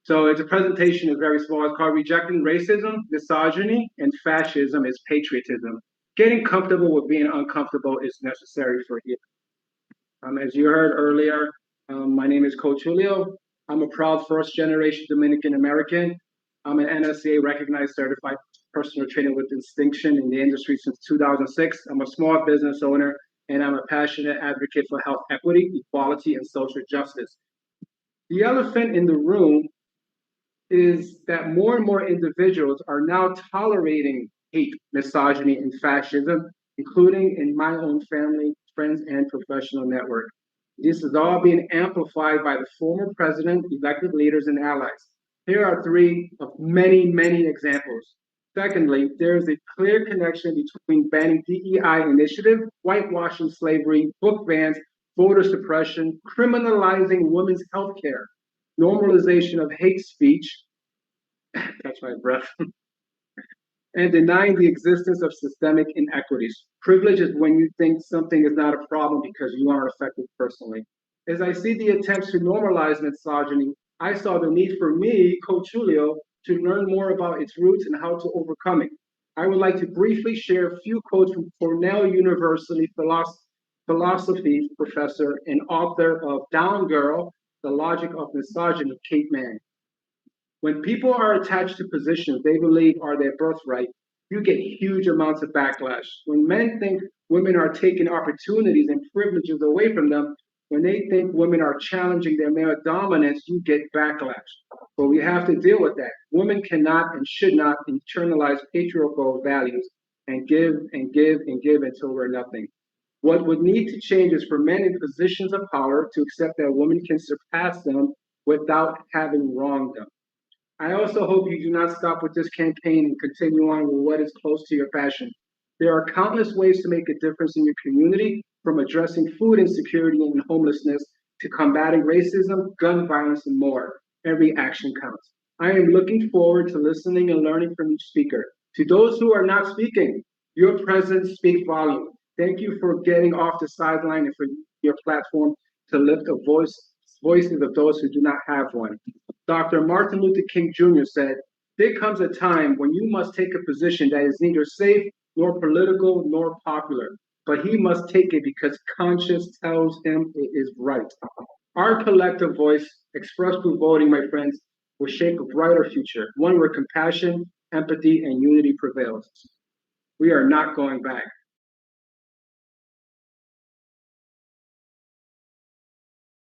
So it's a presentation is very small. It's called Rejecting Racism, Misogyny, and Fascism is Patriotism. Getting comfortable with being uncomfortable is necessary for you. As you heard earlier, my name is Coach Julio. I'm a proud first-generation Dominican American. I'm an NSCA recognized certified personal trainer with distinction in the industry since 2006. I'm a small business owner, and I'm a passionate advocate for health equity, equality, and social justice. The elephant in the room is that more and more individuals are now tolerating hate, misogyny, and fascism, including in my own family, friends, and professional network. This is all being amplified by the former president, elected leaders, and allies. Here are three of many, many examples. Secondly, there is a clear connection between banning DEI initiative, whitewashing slavery, book bans, voter suppression, criminalizing women's health care, normalization of hate speech, catch my breath, and denying the existence of systemic inequities. Privilege is when you think something is not a problem because you aren't affected personally. As I see the attempts to normalize misogyny, I saw the need for me, Coach Julio, to learn more about its roots and how to overcome it. I would like to briefly share a few quotes from Cornell University philosophy professor and author of Down Girl, The Logic of Misogyny, Kate Manne. When people are attached to positions they believe are their birthright, you get huge amounts of backlash. When men think women are taking opportunities and privileges away from them, when they think women are challenging their male dominance, you get backlash. But we have to deal with that. Women cannot and should not internalize patriarchal values and give and give and give until we're nothing. What would need to change is for men in positions of power to accept that women can surpass them without having wronged them. I also hope you do not stop with this campaign and continue on with what is close to your passion. There are countless ways to make a difference in your community, from addressing food insecurity and homelessness to combating racism, gun violence, and more. Every action counts. I am looking forward to listening and learning from each speaker. To those who are not speaking, your presence speaks volume. Thank you for getting off the sideline and for your platform to lift voices of those who do not have one. Dr. Martin Luther King Jr. said, "There comes a time when you must take a position that is neither safe, nor political, nor popular, but he must take it because conscience tells him it is right." Our collective voice, expressed through voting, my friends, will shape a brighter future, one where compassion, empathy, and unity prevails. We are not going back.